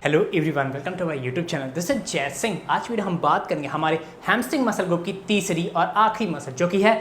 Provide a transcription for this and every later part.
Hello everyone, welcome to my YouTube channel. This is Jai Singh. आज video हम बात करेंगे हमारे हैमस्ट्रिंग मसल ग्रुप की तीसरी और आखिरी मसल जो कि है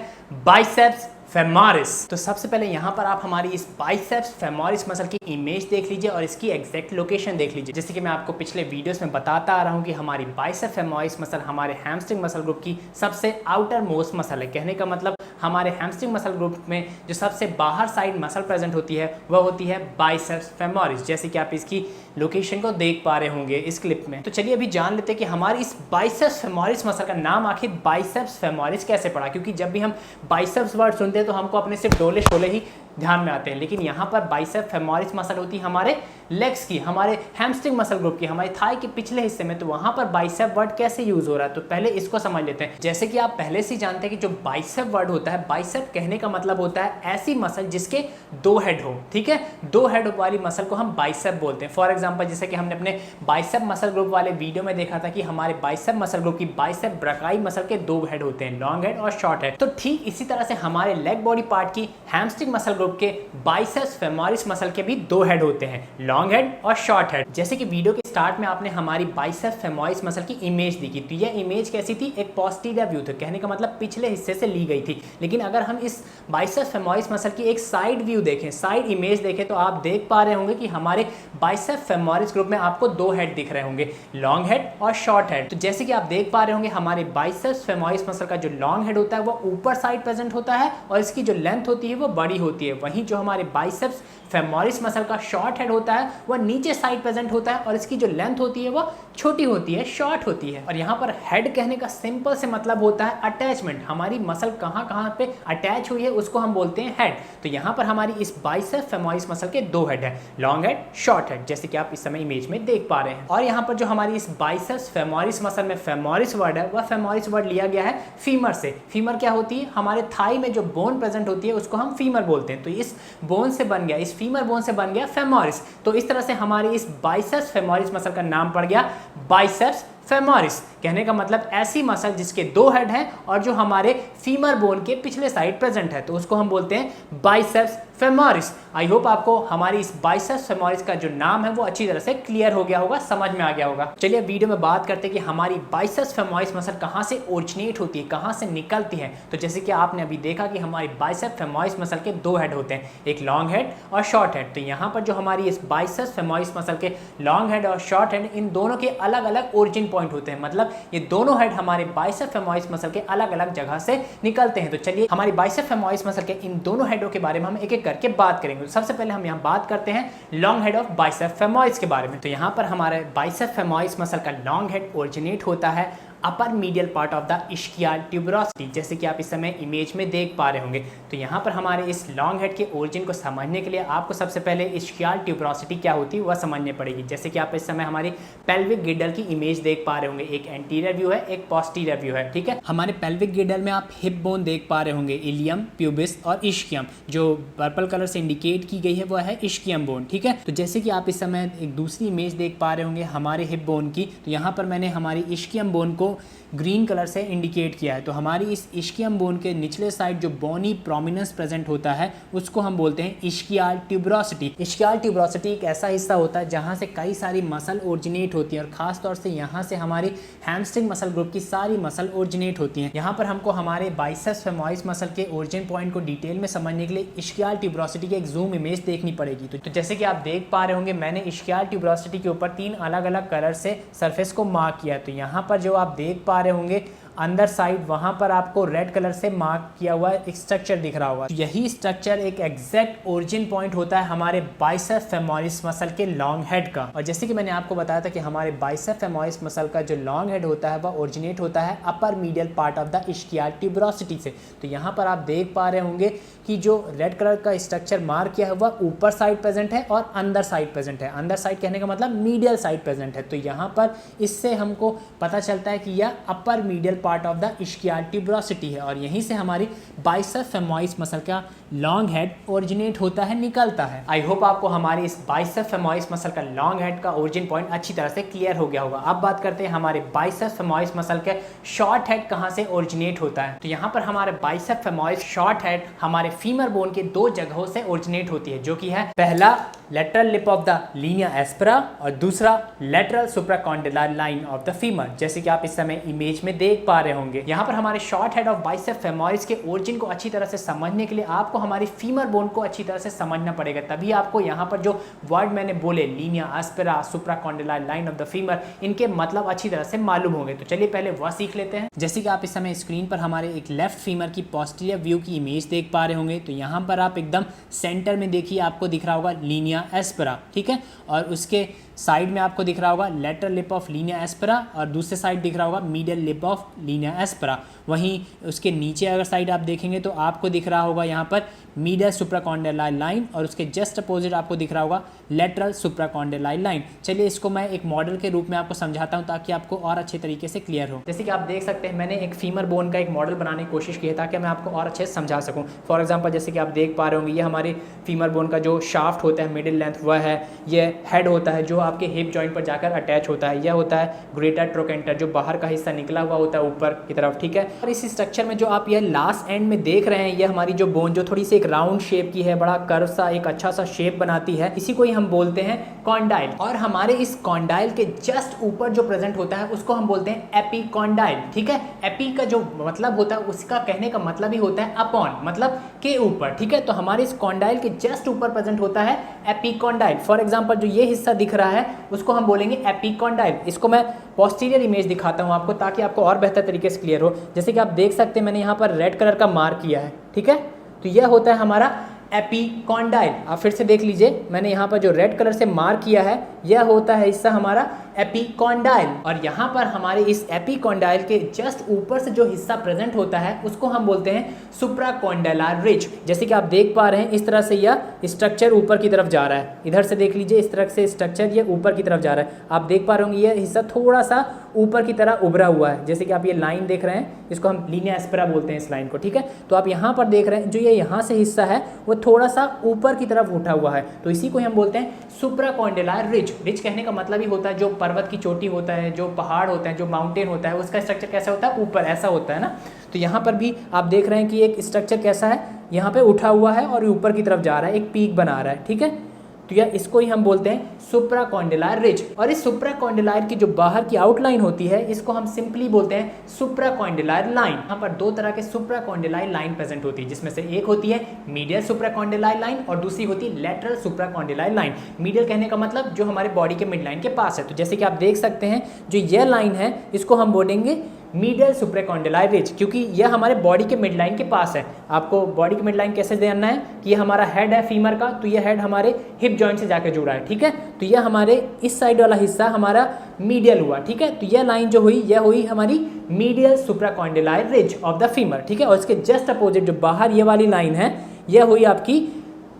बाइसेप्स फेमोरिस। तो सबसे पहले यहाँ पर आप हमारी इस बाइसेप्स फेमोरिस मसल की इमेज देख लीजिए और इसकी एग्जैक्ट लोकेशन देख लीजिए। जैसे कि मैं आपको पिछले वीडियोस में बताता आ रहा हूँ कि हमारी बाइसेप फेमोरिस मसल हमारे हैमस्ट्रिंग मसल ग्रुप की सबसे आउटर मोस्ट मसल है। कहने का मतलब हमारे हैमस्ट्रिंग मसल ग्रुप में जो सबसे बाहर साइड मसल प्रेजेंट होती है वह होती है बाइसेप्स फेमोरिस, जैसे कि आप इसकी लोकेशन को देख पा रहे होंगे इस क्लिप में। तो चलिए अभी जान लेते हैं कि हमारी इस बाइसेप्स फेमोरिस मसल का नाम आखिर बाइसेप्स फेमोरिस कैसे पड़ा। क्योंकि जब भी हम बाइसेप्स वर्ड सुनते हैं तो हमको अपने सिर्फ डोले शोले ही ध्यान में आते हैं, लेकिन यहाँ पर बाइसेप फेमोरिस मसल होती है हमारे लेग्स की, हमारे हैमस्ट्रिंग मसल ग्रुप की, हमारे थाई के पिछले हिस्से में। तो वहाँ पर बाइसेप वर्ड कैसे यूज हो रहा है, तो पहले इसको समझ लेते हैं। जैसे कि आप पहले से जानते हैं कि जो बाइसेप वर्ड होता है, बाइसेप कहने का मतलब होता है ऐसी मसल जिसके दो हेड हो। ठीक है, दो हेड वाली मसल को हम बाइसेप बोलते हैं। फॉर एग्जाम्पल जैसे कि हमने अपने बाइसेप मसल ग्रुप वाले वीडियो में देखा था कि हमारे बाइसेप मसल ग्रुप की बाइसेप ब्रकाई मसल के दो हेड होते हैं, लॉन्ग हेड और शॉर्ट हेड। तो ठीक इसी तरह से हमारे लेग बॉडी पार्ट की हैमस्ट्रिंग मसल ग्रुप के बाइसेप्स फेमोरिस मसल के भी दो हेड होते हैं, लॉन्ग हेड और शॉर्ट हेड। जैसे कि वीडियो के स्टार्ट में आपने हमारी बाइसेप फेमोरिस मसल की इमेज देखी, तो यह इमेज कैसी थी, एक पोस्टीरियर व्यू था। कहने का मतलब पिछले हिस्से से ली गई थी। लेकिन अगर हम इस बाइसेप फेमोरिस मसल की एक साइड व्यू देखें, साइड इमेज देखें, तो आप देख पा रहे होंगे कि हमारे बाइसेप फेमोरिस ग्रुप में आपको दो हेड दिख रहे होंगे, लॉन्ग हेड और शॉर्ट हेड। तो जैसे कि आप देख पा रहे होंगे हमारे बाइसेप फेमोरिस मसल का जो लॉन्ग हेड होता है वो ऊपर साइड प्रेजेंट होता है और इसकी जो लेंथ होती है वो बड़ी होती है। वहीं जो हमारे बाइसेप्स फेमोरिस मसल का शॉर्ट हेड होता है वह नीचे साइड प्रेजेंट होता है और इसकी जो लेंथ होती है वो छोटी होती है, शॉर्ट होती है। और यहाँ पर हेड कहने का सिंपल से मतलब होता है अटैचमेंट। हमारी मसल कहाँ कहाँ पे अटैच हुई है उसको हम बोलते हैं हेड। तो यहाँ पर हमारी इस बाइसेप फेमोरिस मसल के दो हेड है, लॉन्ग हेड, शॉर्ट हेड, जैसे कि आप इस समय इमेज में देख पा रहे हैं। और यहाँ पर जो हमारी इस बाइसेप्स फेमोरिस मसल में फेमोरिस वर्ड है वह फेमोरिस वर्ड लिया गया है फीमर से। फीमर क्या होती है, हमारे थाई में जो बोन प्रेजेंट होती है उसको हम फीमर बोलते हैं। तो इस बोन से बन गया, इस फीमर बोन से बन गया फेमोरिस। तो इस तरह से हमारी इस बाइसेप्स फेमोरिस मसल का नाम पड़ गया बाइसेप्स फेमोरिस। कहने का मतलब ऐसी मसल जिसके दो हेड हैं और जो हमारे फीमर बोन के पिछले साइड प्रेजेंट है, तो उसको हम बोलते हैं बाइसेप्स फेमोरिस। आई होप आपको हमारी इस बाइसेप्स फेमोरिस का जो नाम है वो अच्छी तरह से क्लियर हो गया होगा, समझ में आ गया होगा। चलिए वीडियो में बात करते हैं कि हमारी बाइसेप्स फेमोरिस मसल कहाँ से ओरिजिनेट होती है, कहाँ से निकलती है। तो जैसे कि आपने अभी देखा कि हमारी बाइसेप्स फेमोरिस मसल के दो हेड होते हैं, एक लॉन्ग हेड और शॉर्ट हेड। तो यहाँ पर जो हमारी इस बाइसेप्स फेमोरिस मसल के लॉन्ग हेड और शॉर्ट हेड, इन दोनों के अलग अलग ओरिजिन पॉइंट होते हैं। मतलब ये दोनों हेड हमारे बाइसेप फेमोरिस मसल के अलग अलग जगह से निकलते हैं। तो चलिए हमारी बाइसेप फेमोरिस मसल के इन दोनों हेडों के बारे में हम एक एक करके बात करेंगे। सबसे पहले हम यहाँ बात करते हैं long head of bicep femoris के बारे में। तो यहाँ पर हमारे बाइसेप फेमोरिस मसल का लॉन्ग हेड ओरिजिनेट होता है upper medial part of the ischial tuberosity, जैसे कि आप इस समय इमेज में देख पा रहे होंगे। तो यहाँ पर हमारे इस लॉन्ग हेड के ओरिजिन को समझने के लिए आपको सबसे पहले इस्कियल ट्यूबरोसिटी क्या होती है वह समझनी पड़ेगी। जैसे कि आप इस समय हमारी पेल्विक गिडल की इमेज देख पा रहे होंगे, एक एंटीरियर व्यू है, एक पोस्टीरियर व्यू है। ठीक है, हमारे पेल्विक गिडल में आप हिप बोन देख पा रहे होंगे, इलियम, प्यूबिस और इस्कियम। जो पर्पल कलर से इंडिकेट की गई है वह है इस्कियम बोन। ठीक है, तो जैसे कि आप इस समय एक दूसरी इमेज देख पा रहे होंगे हमारे हिप बोन की, तो यहाँ पर मैंने हमारी इस्कियम बोन को ग्रीन कलर से इंडिकेट किया है। तो हमारी इस इस्कियम बोन के निचले साइड जो बोनी प्रोमिनेंस प्रेजेंट होता है उसको हम बोलते हैं इस्कियल ट्यूबरोसिटी। इस्कियल ट्यूबरोसिटी एक ऐसा हिस्सा होता है जहां से कई सारी मसल ओरिजिनेट होती है और खास तौर से यहां से हमारी हैमस्ट्रिंग मसल ग्रुप की सारी मसल ओरिजिनेट होती हैं। यहाँ पर हमको हमारे बाइसेप्स फेमोरिस मसल के ओरिजिन पॉइंट को डिटेल में समझने के लिए इस्कियल ट्यूबरोसिटी की एक जूम इमेज देखनी पड़ेगी। तो जैसे कि आप देख पा रहे होंगे मैंने इस्कियल ट्यूबरोसिटी के ऊपर तीन अलग अलग कलर से सरफेस को मार्क किया। तो यहाँ पर जो आप देख पा रहे होंगे अंदर साइड, वहां पर आपको रेड कलर से मार्क किया हुआ एक स्ट्रक्चर दिख रहा होगा। यही स्ट्रक्चर एक एग्जैक्ट ओरिजिन पॉइंट होता है हमारे बाइसेप फेमोरिस मसल के लॉन्ग हेड का। और जैसे कि मैंने आपको बताया था कि हमारे बाइसेप फेमोरिस मसल का जो लॉन्ग हेड होता है वह ओरिजिनेट होता है upper medial part of the ischial tuberosity से। तो यहाँ पर आप देख पा रहे होंगे कि जो रेड कलर का स्ट्रक्चर मार्क किया है वह ऊपर साइड प्रेजेंट है और अंदर साइड प्रेजेंट है। अंदर साइड कहने का मतलब मीडियल साइड प्रेजेंट है। तो यहाँ पर इससे हमको पता चलता है कि यह upper medial part of the ischial tuberosity है और यहीं से हमारी बाइसेप्स फेमोरिस मसल का लॉन्ग हेड ओरिजिनेट होता है, निकलता है। आई होप आपको हमारी इस बाइसेप्स फेमोरिस मसल का लॉन्ग हेड का ओरिजिन पॉइंट अच्छी तरह से क्लियर हो गया होगा। अब बात करते हैं हमारे बाइसेप्स फेमोरिस मसल के शॉर्ट हेड कहाँ से ओरिजिनेट होता है। तो यहाँ पर हमारे बाइसेप्स फेमोरिस शॉर्ट हेड हमारे फीमर बोन के दो जगहों से ओरिजिनेट होती है, जो कि है पहला lateral lip of the linea aspera और दूसरा lateral supracondylar line of the femur, जैसे कि आप इस समय इमेज में देख पा रहे होंगे। यहाँ पर हमारे short head of biceps femoris के ओरिजिन को अच्छी तरह से समझने के लिए आपको हमारी फीमर बोन को अच्छी तरह से समझना पड़ेगा, तभी आपको यहाँ पर जो वर्ड मैंने बोले linea aspera supracondylar line of the femur, इनके मतलब अच्छी तरह से मालूम होंगे। तो चलिए पहले वह सीख लेते हैं। जैसे कि आप इस समय स्क्रीन पर हमारे एक लेफ्ट फीमर की पोस्टीरियर व्यू की इमेज देख पा रहे होंगे। तो यहाँ पर आप एकदम सेंटर में देखिए, आपको दिख रहा होगा लीनिया एस्पेरा, ठीक है, और उसके साइड में आपको दिख रहा होगा lateral lip of Linnaea aspera और दूसरे साइड दिख रहा होगा medial lip of Linnaea aspera. वहीं उसके नीचे अगर साइड आप देखेंगे तो आपको दिख रहा होगा यहाँ पर मीडियल सुप्राकॉन्डिलर लाइन और उसके जस्ट अपोजिट आपको दिख रहा होगा लेटरल सुप्राकॉन्डिलर लाइन। चलिए इसको मैं एक मॉडल के रूप में आपको समझाता हूँ ताकि आपको और अच्छे तरीके से क्लियर हो। जैसे कि आप देख सकते हैं मैंने एक फीमर बोन का एक मॉडल बनाने की कोशिश की है ताकि मैं आपको और अच्छे से समझा सकूँ। फॉर एग्जाम्पल जैसे कि आप देख पा रहे होंगे, ये हमारे फीमर बोन का जो शाफ्ट होता है मिडिल लेंथ वह है, ये हेड होता है जो आपके हिप जॉइंट पर जाकर अटैच होता है, यह होता है ग्रेटर ट्रोकेंटर जो बाहर का हिस्सा निकला हुआ होता है ऊपर की तरफ, ठीक है। और इस स्ट्रक्चर में जो आप ये लास्ट एंड में देख रहे हैं, ये हमारी जो बोन जो थोड़ी सी एक राउंड शेप की है, बड़ा कर्व सा एक अच्छा सा शेप बनाती है, इसी को ही हम बोलते हैं कॉन्डाइल। और हमारे इस कॉन्डाइल के जस्ट ऊपर जो प्रेजेंट होता है उसको हम बोलते हैं एपीकॉन्डाइल, ठीक है। एपी का जो मतलब होता है उसका कहने का मतलब ही होता है अपॉन, मतलब के ऊपर, ठीक है। तो हमारे इस कॉन्डाइल के जस्ट ऊपर प्रेजेंट होता है एपीकॉन्डाइल। फॉर एग्जांपल जो ये हिस्सा दिख रहा है उसको हम बोलेंगे एपीकॉन्डाइल। इसको मैं पोस्टीरियर इमेज दिखाता हूँ आपको ताकि आपको और बेहतर तरीके से क्लियर हो। जैसे कि आप देख सकते हैं मैंने यहाँ पर रेड कलर का मार्क किया है, ठीक है। तो यह होता है हमारा एपीकॉन्डाइल। आप फिर से देख लीजिए, मैंने यहाँ पर जो रेड कलर से मार्क किया है यह होता है हिस्सा हमारा एपीकॉन्डाइल। और यहाँ पर हमारे इस एपीकॉन्डाइल के जस्ट ऊपर से जो हिस्सा प्रेजेंट होता है उसको हम बोलते हैं सुप्राकॉन्डिलर रिज। जैसे कि आप देख पा रहे हैं इस तरह से यह स्ट्रक्चर ऊपर की तरफ जा रहा है, इधर से देख लीजिए इस तरह से स्ट्रक्चर ये ऊपर की तरफ जा रहा है। आप देख पा रहे होंगे ये हिस्सा थोड़ा सा ऊपर की तरह उभरा हुआ है, जैसे कि आप ये लाइन देख रहे हैं, इसको हम लीनिया एस्पेरा बोलते हैं इस लाइन को, ठीक है। तो आप यहाँ पर देख रहे हैं जो ये यहाँ से हिस्सा है वो थोड़ा सा ऊपर की तरफ उठा हुआ है, तो इसी को हम बोलते हैं सुप्राकॉन्डिलर रिज। रिज कहने का मतलब ही होता है जो पर्वत की चोटी होता है, जो पहाड़ होता है, जो माउंटेन होता है, उसका स्ट्रक्चर कैसा होता है, ऊपर ऐसा होता है ना। तो यहाँ पर भी आप देख रहे हैं कि एक स्ट्रक्चर कैसा है, यहाँ पे उठा हुआ है और ऊपर की तरफ जा रहा है, एक पीक बना रहा है, ठीक है। तो यह इसको ही हम बोलते हैं सुप्राकॉन्डिलर रिज। और इस सुप्राकॉन्डिलर की जो बाहर की आउटलाइन होती है इसको हम सिंपली बोलते हैं सुप्राकॉन्डिलर लाइन। यहाँ पर दो तरह के सुप्राकॉन्डिलर लाइन प्रेजेंट होती है, जिसमें से एक होती है मीडियल सुप्राकॉन्डिलर लाइन और दूसरी होती है लेटरल सुप्राकॉन्डिलर लाइन। मीडियल कहने का मतलब जो हमारे बॉडी के मिड लाइन के पास है। तो जैसे कि आप देख सकते हैं जो यह लाइन है इसको हम बोलेंगे मीडियल सुप्राकॉन्डिलर रिज, क्योंकि यह हमारे बॉडी के मिड लाइन के पास है। आपको बॉडी के मिड लाइन कैसे जानना है कि यह हमारा हेड है फीमर का, तो यह हेड हमारे हिप जॉइंट से जाकर जुड़ा है, ठीक है। तो यह हमारे इस साइड वाला हिस्सा हमारा मीडियल हुआ, ठीक है। तो यह लाइन जो हुई यह हुई हमारी medial supracondylar ridge of the femur, ठीक है। और इसके जस्ट अपोजिट जो बाहर ये वाली लाइन है यह हुई आपकी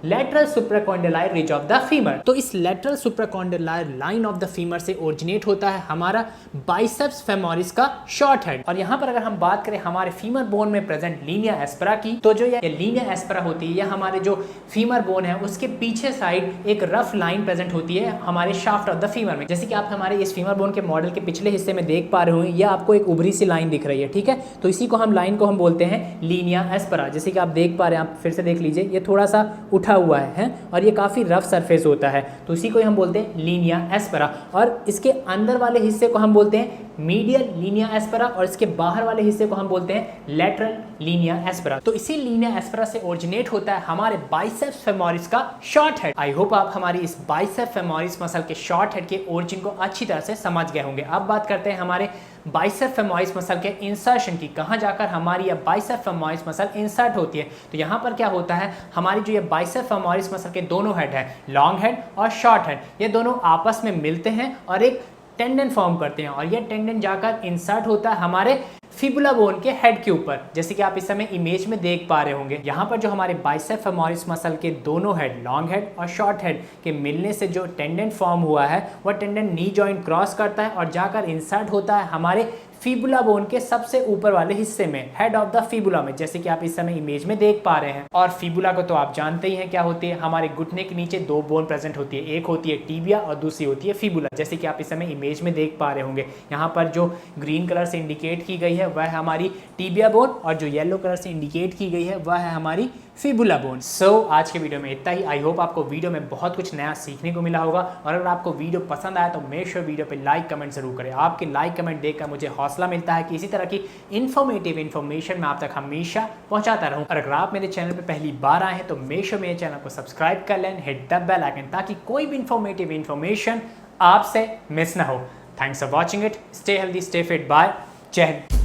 lateral supracondylar ridge of the femur. तो इस lateral supracondylar line of the femur से ओरिजिनेट होता है हमारा बाइसेप्स फेमोरिस का शॉर्ट हेड। और यहाँ पर अगर हम बात करें हमारे फीमर बोन में प्रेजेंट लीनिया एस्पेरा की, तो जो ये लीनिया एस्पेरा होती है यह हमारे जो फीमर बोन है उसके पीछे साइड एक रफ लाइन प्रेजेंट होती है हमारे शाफ्ट ऑफ द फीमर में। जैसे कि आप हमारे इस फीमर बोन के मॉडल के पिछले हिस्से में देख पा रहे होंगे, यह आपको एक उभरी सी लाइन दिख रही है, ठीक है। तो इसी को हम लाइन को हम बोलते हैं लीनिया एस्पेरा। जैसे कि आप देख पा रहे हैं, आप फिर से देख लीजिए, ये थोड़ा सा उठा हुआ है और ये काफ़ी रफ सरफेस होता है, तो इसी को हम बोलते हैं लीनिया एस्पेरा। और इसके अंदर वाले हिस्से को हम बोलते हैं मीडियल लीनिया एस्पेरा और इसके बाहर वाले हिस्से को हम बोलते हैं लेटरल लीनिया एस्पेरा। तो इसी लीनिया एस्पेरा से ओरिजिनेट होता है हमारे बाइसेप्स फेमोरिस का शॉर्ट हेड। आई होप आप हमारी इस बाइसेप्स फेमोरिस मसल के शॉर्ट हेड के ओरिजिन को अच्छी तरह से समझ गए होंगे। अब बात करते हैं हमारे बाइसेप्स फेमोरिस मसल के इंसर्शन की, कहाँ जाकर हमारी यह बाइसेप्स फेमोरिस मसल इंसर्ट होती है। तो यहाँ पर क्या होता है, हमारी जो ये बाइसेप्स फेमोरिस मसल के दोनों हेड है, लॉन्ग हेड और शॉर्ट हेड, ये दोनों आपस में मिलते हैं और एक टेंडन फॉर्म करते हैं और यह टेंडन जाकर इंसर्ट होता है हमारे फिबुला बोन के हेड के ऊपर, जैसे कि आप इस समय इमेज में देख पा रहे होंगे। यहाँ पर जो हमारे बाइसेप्स फेमोरिस मसल के दोनों हेड, लॉन्ग हेड और शॉर्ट हेड के मिलने से जो टेंडन फॉर्म हुआ है वह टेंडन नी जॉइंट क्रॉस करता है और जाकर इंसर्ट होता है हमारे फिबुला बोन के सबसे ऊपर वाले हिस्से में, हेड ऑफ द फिबुला में, जैसे कि आप इस समय इमेज में देख पा रहे हैं। और फिबुला को तो आप जानते ही हैं क्या होती है, हमारे घुटने के नीचे दो बोन प्रेजेंट होती है, एक होती है टिबिया और दूसरी होती है फिबुला, जैसे कि आप इस समय इमेज में देख पा रहे होंगे। यहाँ पर जो ग्रीन कलर से इंडिकेट की गई है वह है हमारी टिबिया बोन, और जो येलो कलर से इंडिकेट की गई है वह है हमारी फिबुला बोन। सो आज के वीडियो में इतना ही। आई होप आपको वीडियो में बहुत कुछ नया सीखने को मिला होगा, और अगर आपको वीडियो पसंद आया तो मेक श्योर वीडियो पे लाइक कमेंट जरूर करें। आपके लाइक कमेंट देखकर मुझे हौसला मिलता है कि इसी तरह की इन्फॉर्मेटिव इन्फॉर्मेशन मैं आप तक हमेशा पहुंचाता रहूं। और अगर आप मेरे चैनल पर पहली बार आए हैं तो मेक श्योर मेरे चैनल को सब्सक्राइब कर लें, हिट द बेल आइकन, ताकि कोई भी इन्फॉर्मेटिव इन्फॉर्मेशन आपसे मिस ना हो। Thanks for watching it. Stay healthy, stay fit, bye, जय हिंद।